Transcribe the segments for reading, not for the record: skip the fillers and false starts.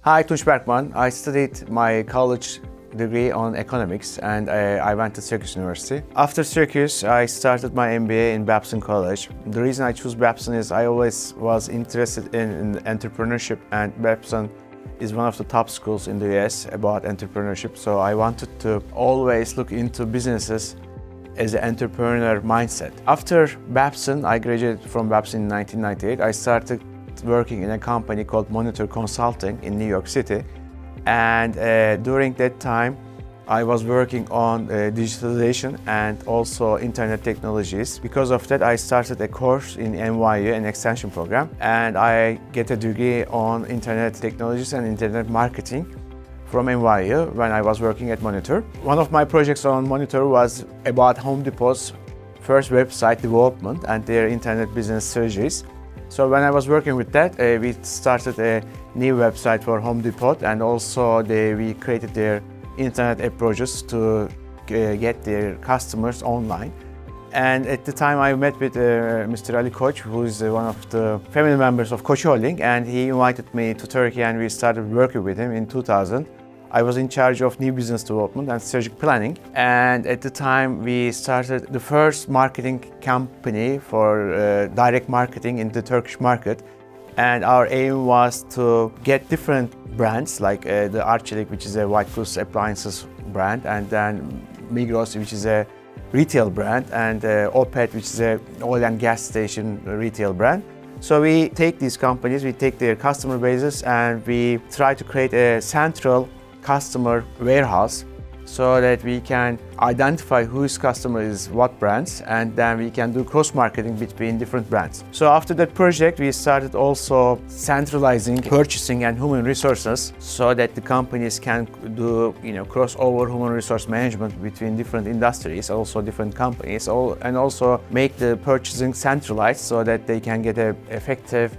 Hi, Tunc Berkman. I studied my college degree on economics and I went to Syracuse University. After Syracuse, I started my MBA in Babson College. The reason I chose Babson is I always was interested in entrepreneurship, and Babson is one of the top schools in the US about entrepreneurship. So I wanted to always look into businesses as an entrepreneur mindset. After Babson, I graduated from Babson in 1998. I started working in a company called Monitor Consulting in New York City. And during that time, I was working on digitalization and also internet technologies. Because of that, I started a course in NYU, an extension program, and I get a degree on internet technologies and internet marketing from NYU when I was working at Monitor. One of my projects on Monitor was about Home Depot's first website development and their internet business strategies. So when I was working with that, we started a new website for Home Depot, and also we created their internet approaches to get their customers online. And at the time I met with Mr. Ali Koç, who is one of the family members of Koç Holding, and he invited me to Turkey and we started working with him in 2000. I was in charge of new business development and strategic planning, and at the time we started the first marketing company for direct marketing in the Turkish market. And our aim was to get different brands like the Arçelik, which is a white goods appliances brand, and then Migros, which is a retail brand, and Opet, which is a oil and gas station retail brand. So we take these companies, we take their customer bases, and we try to create a central customer warehouse so that we can identify whose customer is what brands, and then we can do cross-marketing between different brands. So after that project, we started also centralizing purchasing and human resources so that the companies can do crossover human resource management between different industries, also different companies, and also make the purchasing centralized so that they can get an effective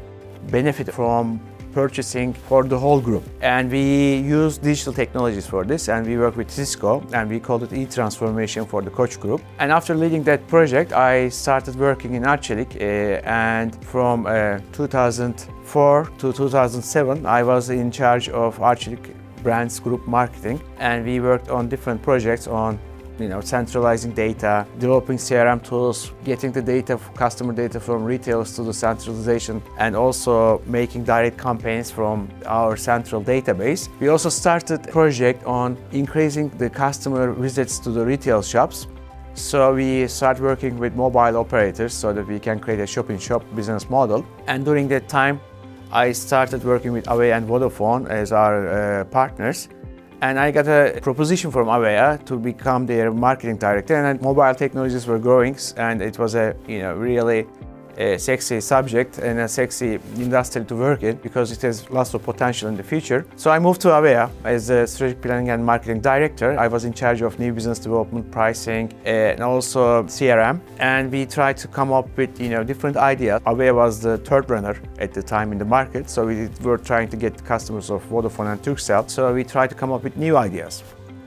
benefit from purchasing for the whole group. And we use digital technologies for this, and we work with Cisco, and we called it e-transformation for the Koç Group. And after leading that project, I started working in Arçelik, and from 2004 to 2007, I was in charge of Arçelik Brands Group Marketing, and we worked on different projects on centralizing data, developing CRM tools, getting the data, customer data from retailers to the centralization, and also making direct campaigns from our central database. We also started a project on increasing the customer visits to the retail shops. So we start working with mobile operators so that we can create a shop-in-shop business model. And during that time, I started working with Avea and Vodafone as our partners. And I got a proposition from Avea to become their marketing director, and mobile technologies were growing, and it was a really sexy subject and a sexy industry to work in because it has lots of potential in the future. So I moved to Avea as the strategic planning and marketing director. I was in charge of new business development, pricing, and also CRM. And we tried to come up with different ideas. Avea was the third runner at the time in the market, so we were trying to get customers of Vodafone and Turkcell. So we tried to come up with new ideas.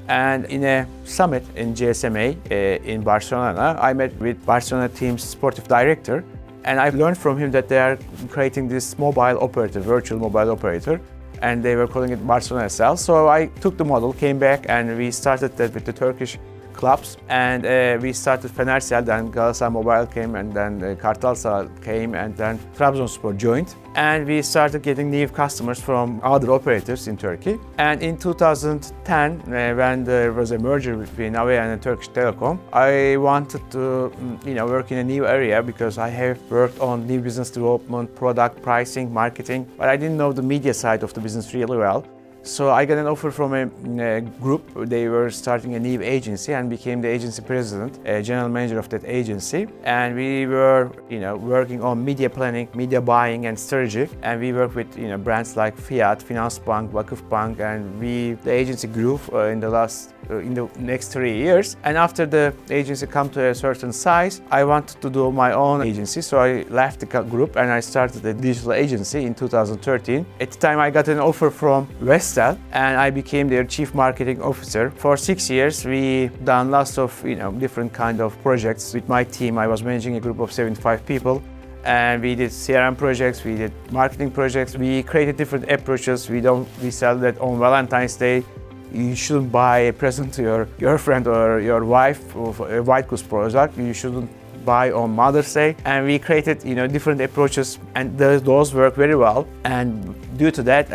And in a summit in xCMO in Barcelona, I met with Barcelona team's sportive director. And I learned from him that they are creating this mobile operator, virtual mobile operator, and they were calling it Barcelona SL. So I took the model, came back, and we started that with the Turkish clubs. And we started Fenersel, then Galatasaray Mobile came, and then Kartalsay came, and then Trabzonspor joined. And we started getting new customers from other operators in Turkey. And in 2010, when there was a merger between Avea and Turkish Telecom, I wanted to work in a new area because I have worked on new business development, product pricing, marketing, but I didn't know the media side of the business really well. So I got an offer from a group. They were starting a new agency and became the agency president, general manager of that agency. And we were, working on media planning, media buying and strategy. And we worked with, brands like Fiat, Finansbank, Vakıfbank, and the agency grew in the next 3 years. And after the agency come to a certain size, I wanted to do my own agency. So I left the group and I started a digital agency in 2013. At the time, I got an offer from West and I became their chief marketing officer. For 6 years, we done lots of different kind of projects with my team. I was managing a group of 75 people, and we did CRM projects, we did marketing projects, we created different approaches. We sell that on Valentine's Day. You shouldn't buy a present to your girlfriend or your wife of a white goods product. You shouldn't buy on Mother's Day. And we created, different approaches, and those work very well. And due to that,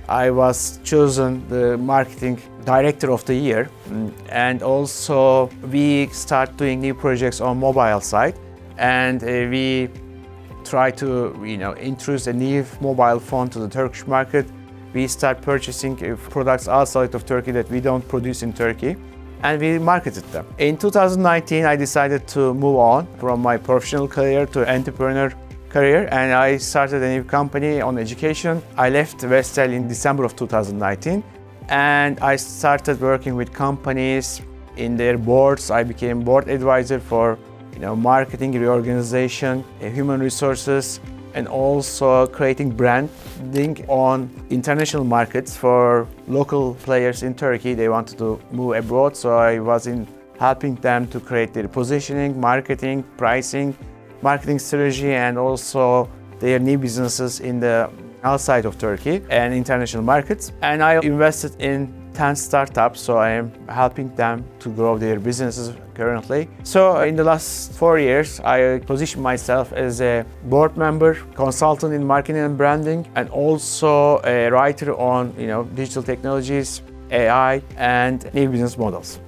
I was chosen the marketing director of the year. And also we start doing new projects on mobile side, and we try to, introduce a new mobile phone to the Turkish market. We start purchasing products outside of Turkey that we don't produce in Turkey, and we marketed them. In 2019, I decided to move on from my professional career to entrepreneur career, and I started a new company on education. I left Vestel in December of 2019, and I started working with companies in their boards. I became board advisor for marketing, reorganization, human resources, and also creating branding on international markets for local players in Turkey. They wanted to move abroad, so I was in helping them to create their positioning, marketing, pricing, marketing strategy, and also their new businesses in the outside of Turkey and international markets. And I invested in 10 startups, so I am helping them to grow their businesses currently. So in the last 4 years, I positioned myself as a board member, consultant in marketing and branding, and also a writer on digital technologies, AI, and new business models.